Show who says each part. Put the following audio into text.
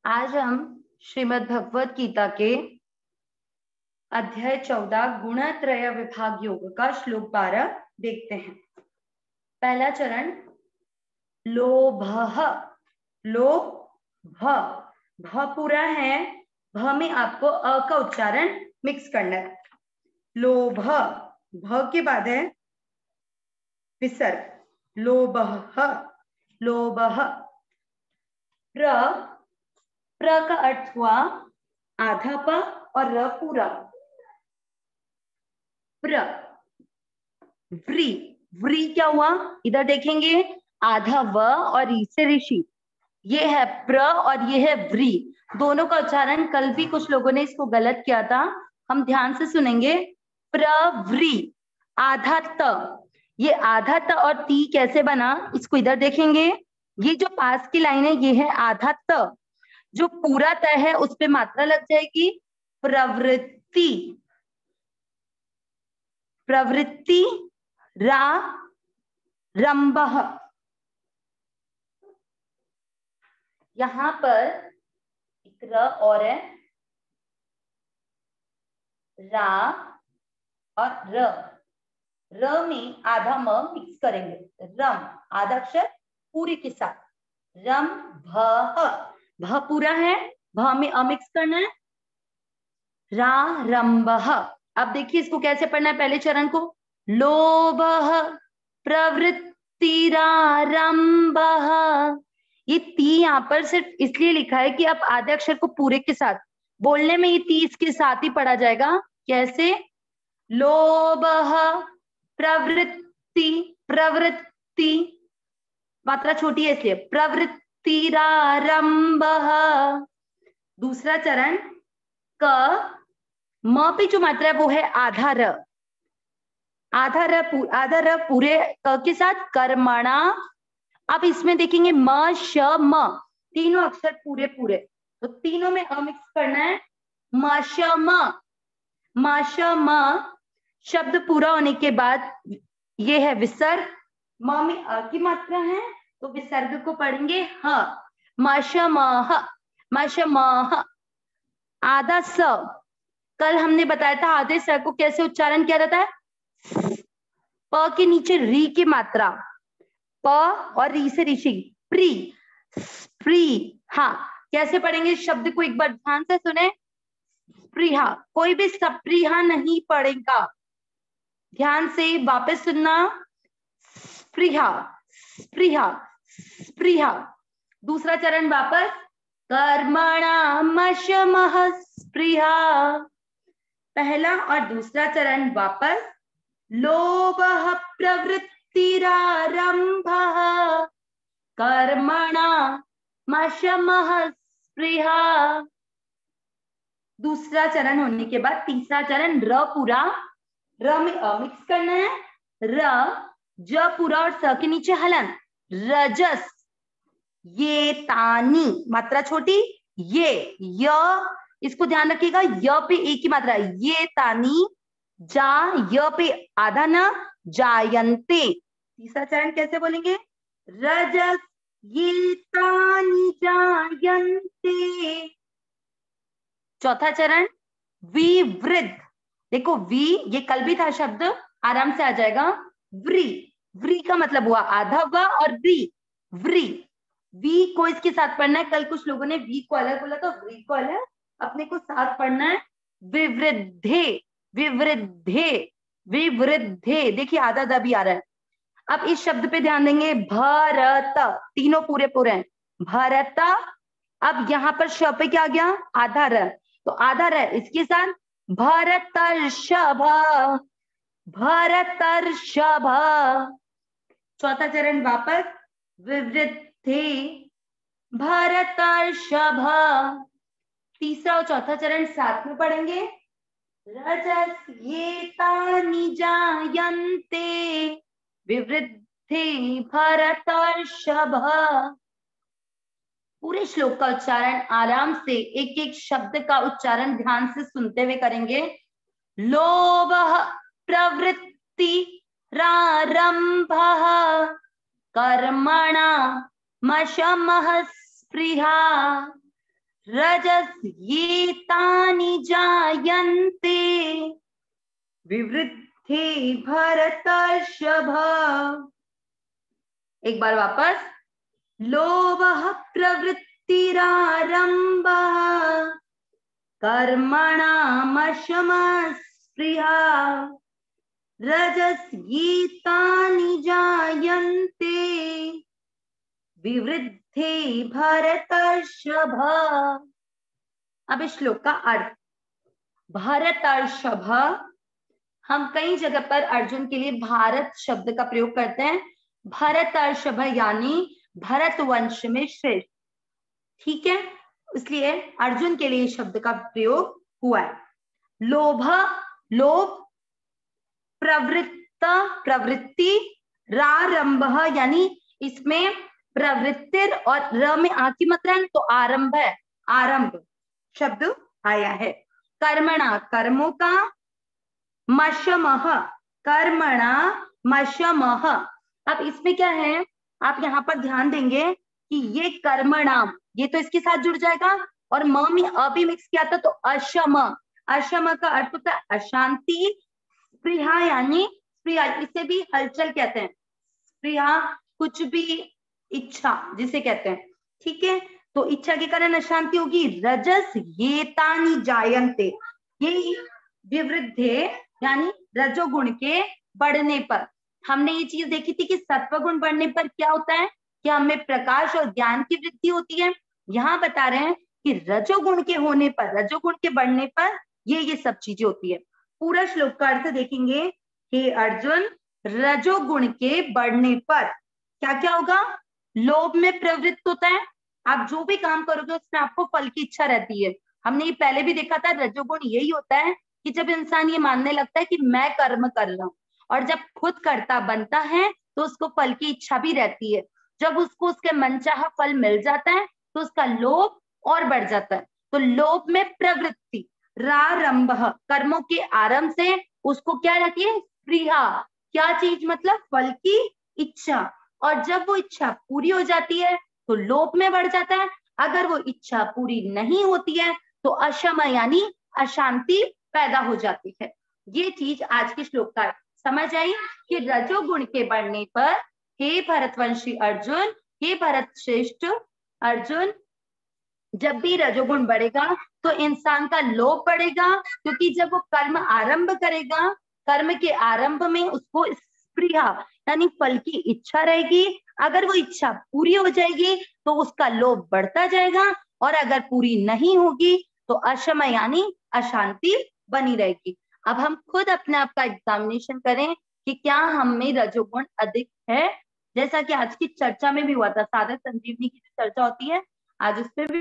Speaker 1: आज हम श्रीमद् भगवत गीता के अध्याय 14 गुणत्रय विभाग योग का श्लोक 12 देखते हैं। पहला चरण लोभः। लोभ भ पूरा है, भ में आपको अ का उच्चारण मिक्स करना है। लोभ भ के बाद है विसर्ग लोभः। लोभः प्र का अर्थ हुआ आधा प और र पूरा। प्र व्री व्री क्या हुआ, इधर देखेंगे आधा व और ई से ऋषि, ये है प्र और ये है व्री। दोनों का उच्चारण कल भी कुछ लोगों ने इसको गलत किया था, हम ध्यान से सुनेंगे। प्रव्री आधा त, ये आधा त और ती कैसे बना इसको इधर देखेंगे। ये जो पास की लाइन है ये है आधा त, जो पूरा त है उस पे मात्रा लग जाएगी प्रवृत्ति। प्रवृत्ति रा रंबः। यहां पर एक र और है, रा और र, र में आधा म मिक्स करेंगे, रम आधा अक्षर पूरी के साथ, रम भ पूरा है, भ में अ मिक्स करना है, रा रंबः। अब देखिए इसको कैसे पढ़ना है, पहले चरण को लोभः प्रवृत्तिरारंभः। ये ती यहाँ पर सिर्फ इसलिए लिखा है कि आप आधे अक्षर को पूरे के साथ बोलने में ये ती इसके साथ ही पढ़ा जाएगा। कैसे लोभः प्रवृत्ति, प्रवृत्ति मात्रा छोटी है इसलिए प्रवृत्तिरारंभः। दूसरा चरण क म पे जो मात्रा है वो है आधा र, आधा र पूरे क के साथ कर्मणा। अब इसमें देखेंगे म श म तीनों अक्षर पूरे पूरे, तो तीनों में अ मिक्स करना है, म श म शब्द पूरा होने के बाद ये है विसर्ग, म में अ की मात्रा है तो विसर्ग को पढ़ेंगे ह, म श म आधा स, कल हमने बताया था आधे स को कैसे उच्चारण किया जाता है, प के नीचे री की मात्रा, प और री से ऋषि प्री, प्री। हाँ कैसे पढ़ेंगे शब्द को एक बार ध्यान से सुने, स्प्रिहा, कोई भी सप्रिहा नहीं पढ़ेगा, ध्यान से वापस सुनना, स्प्रिहा स्प्रिहा स्प्रिहा। दूसरा चरण वापस कर्मणामशमः स्प्रिहा, पहला और दूसरा चरण वापस लोभः प्रवृत्तिरारंभः कर्मणामशमः स्प्रिहा। दूसरा चरण होने के बाद तीसरा चरण र पूरा, र में अ मिक्स करना है, र ज पूरा और स के नीचे हलन, रजस। ये तानी मात्रा छोटी, ये य इसको ध्यान रखिएगा, य पे एक ही मात्रा, ये तानी, जा य पे आधा न जायन्ते। तीसरा चरण कैसे बोलेंगे, रजस ये तानी जायन्ते। चौथा चरण विवृद्ध, देखो वी ये कल भी था शब्द, आराम से आ जाएगा, व्री, व्री का मतलब हुआ आधा व और वी, व्री। वी को इसके साथ पढ़ना है, कल कुछ लोगों ने वी को अलग बोला तो व्री को अलग, अपने को साथ पढ़ना है, विवृद्धे विवृद्धे विवृद्धे। देखिए आधा द भी आ रहा है। अब इस शब्द पे ध्यान देंगे, भरत, तीनों पूरे पूरे हैं, भरत। अब यहाँ पर श पे क्या आ गया, आधा र, तो आधा र इसके साथ भरतर्षभ, भरतर्षभ। चौथा चरण वापस विवृद्धे भरतर्षभ। तीसरा और चौथा चरण साथ में पढ़ेंगे, रजस ये तानि जायन्ते विवृद्धे भरतर्षभ। पूरे श्लोक का उच्चारण आराम से एक एक शब्द का उच्चारण ध्यान से सुनते हुए करेंगे। लोभः प्रवृत्तिरारंभः कर्मणामशमः स्पृहा रजस् तानि जायन्ते विवृद्धे भरतर्षभ। एक बार वापस, लोभः प्रवृत्तिरारम्भः कर्मणामशमस्पृहा रजस्येतानि जायन्ते विवृद्धे भरतर्षभ। अब इस श्लोक का अर्थ, भरतर्षभ, हम कई जगह पर अर्जुन के लिए भारत शब्द का प्रयोग करते हैं। भरतर्षभ यानी भरत वंश में श्रेष्ठ, ठीक है, इसलिए अर्जुन के लिए शब्द का प्रयोग हुआ है। लोभ, लोभ, प्रवृत्ति, रारंभ यानी इसमें प्रवृत्तिर और र में आ की मात्रा है तो आरंभ है, आरंभ शब्द आया है। कर्मणा, कर्मों का, मशमः, कर्मणा मशमः। अब इसमें क्या है, आप यहाँ पर ध्यान देंगे कि ये कर्मणाम, ये तो इसके साथ जुड़ जाएगा और म में अ भी मिक्स किया था तो अशम, अशम का अर्थ होता है अशांति। स्पृहा यानी स्पृहा, इसे भी हलचल कहते हैं, स्पृहा कुछ भी इच्छा जिसे कहते हैं, ठीक है, तो इच्छा के कारण अशांति होगी। रजस ये तानि जायन्ते, ये विवृद्धे यानी रजोगुण के बढ़ने पर। हमने ये चीज देखी थी कि सत्वगुण बढ़ने पर क्या होता है कि हमें प्रकाश और ज्ञान की वृद्धि होती है। यहाँ बता रहे हैं कि रजोगुण के होने पर, रजोगुण के बढ़ने पर ये सब चीजें होती है। पूरा श्लोक का अर्थ देखेंगे, हे अर्जुन, रजोगुण के बढ़ने पर क्या क्या होगा, लोभ में प्रवृत्त होता है, आप जो भी काम करोगे उसमें आपको फल की इच्छा रहती है। हमने ये पहले भी देखा था, रजोगुण यही होता है कि जब इंसान ये मानने लगता है कि मैं कर्म कर रहा हूं, और जब खुद करता बनता है तो उसको फल की इच्छा भी रहती है। जब उसको उसके मनचाहा फल मिल जाता है तो उसका लोभ और बढ़ जाता है। तो लोभ में प्रवृत्ति, रारंभ, कर्मों के आरंभ से उसको क्या रहती है, स्पृहा, क्या चीज मतलब फल की इच्छा, और जब वो इच्छा पूरी हो जाती है तो लोभ में बढ़ जाता है। अगर वो इच्छा पूरी नहीं होती है तो अशम यानी अशांति पैदा हो जाती है। ये चीज आज के श्लोक का समझ आई कि रजोगुण के बढ़ने पर, हे भरतवंशी अर्जुन, हे भरत श्रेष्ठ अर्जुन, जब भी रजोगुण बढ़ेगा तो इंसान का लोभ बढ़ेगा, क्योंकि जब वो कर्म आरंभ करेगा, कर्म के आरंभ में उसको स्पृहा यानी फल की इच्छा रहेगी। अगर वो इच्छा पूरी हो जाएगी तो उसका लोभ बढ़ता जाएगा, और अगर पूरी नहीं होगी तो अशम यानी अशांति बनी रहेगी। अब हम खुद अपने आप का एग्जामिनेशन करें कि क्या हम में रजोगुण अधिक है। जैसा कि आज की चर्चा में भी हुआ था, साधक संजीवनी की जो चर्चा होती है, आज उस पर भी